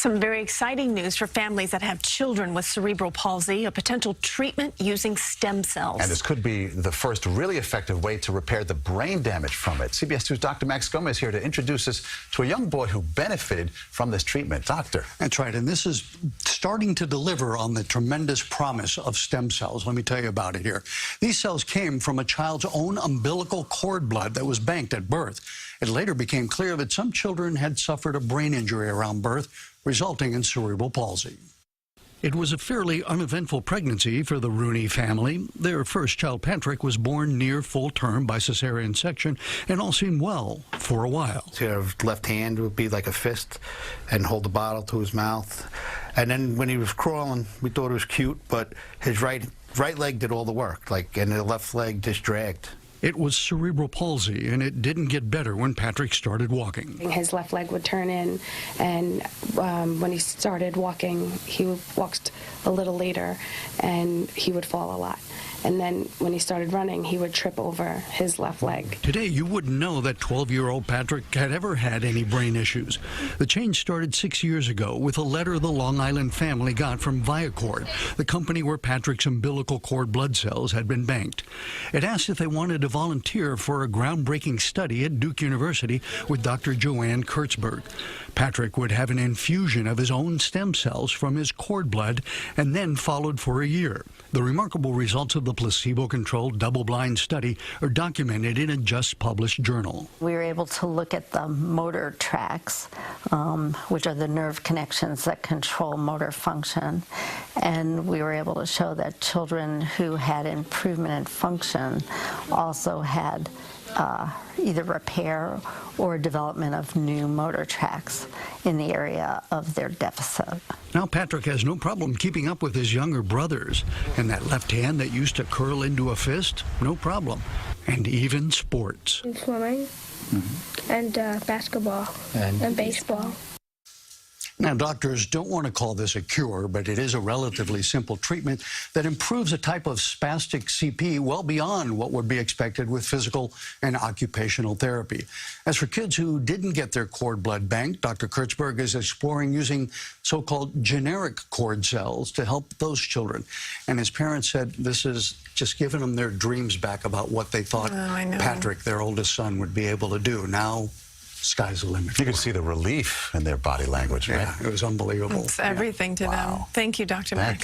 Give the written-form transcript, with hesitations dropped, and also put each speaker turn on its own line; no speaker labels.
Some very exciting news for families that have children with cerebral palsy, a potential treatment using stem cells.
And this could be the first really effective way to repair the brain damage from it. CBS 2's Dr. Max Gomez here to introduce us to a young boy who benefited from this treatment. Doctor.
That's right, and this is starting to deliver on the tremendous promise of stem cells. Let me tell you about it here. These cells came from a child's own umbilical cord blood that was banked at birth. It later became clear that some children had suffered a brain injury around birth, resulting in cerebral palsy. It was a fairly uneventful pregnancy for the Rooney family. Their first child, Patrick, was born near full term by cesarean section, and all seemed well for a while.
His left hand would be like a fist and hold the bottle to his mouth. And then when he was crawling, we thought it was cute, but his right leg did all the work, and the left leg just dragged.
It was cerebral palsy, and it didn't get better when Patrick started walking.
His left leg would turn in, and when he started walking, he walked a little later, and he would fall a lot. And then when he started running, he would trip over his left leg.
Today, you wouldn't know that 12-year-old Patrick had ever had any brain issues. The change started 6 years ago with a letter the Long Island family got from Viacord, the company where Patrick's umbilical cord blood cells had been banked. It asked if they wanted to volunteer for a groundbreaking study at Duke University with Dr. Joanne Kurtzberg. Patrick would have an infusion of his own stem cells from his cord blood and then followed for a year. The remarkable results of the placebo-controlled double-blind study are documented in a just-published journal.
We were able to look at the motor tracks, which are the nerve connections that control motor function, and we were able to show that children who had improvement in function also had either repair or development of new motor tracks in the area of their deficit.
Now Patrick has no problem keeping up with his younger brothers, and that left hand that used to curl into a fist, no problem. And even sports.
And swimming, and basketball, and baseball.
Now, doctors don't want to call this a cure, but it is a relatively simple treatment that improves a type of spastic CP well beyond what would be expected with physical and occupational therapy. As for kids who didn't get their cord blood banked, Dr. Kurtzberg is exploring using so-called generic cord cells to help those children. And his parents said this is just giving them their dreams back about what they thought Patrick, their oldest son, would be able to do. Now, sky's the limit.
You could see the relief in their body language, right?
Yeah, it was unbelievable.
It's everything to them. Thank you, Dr. Max.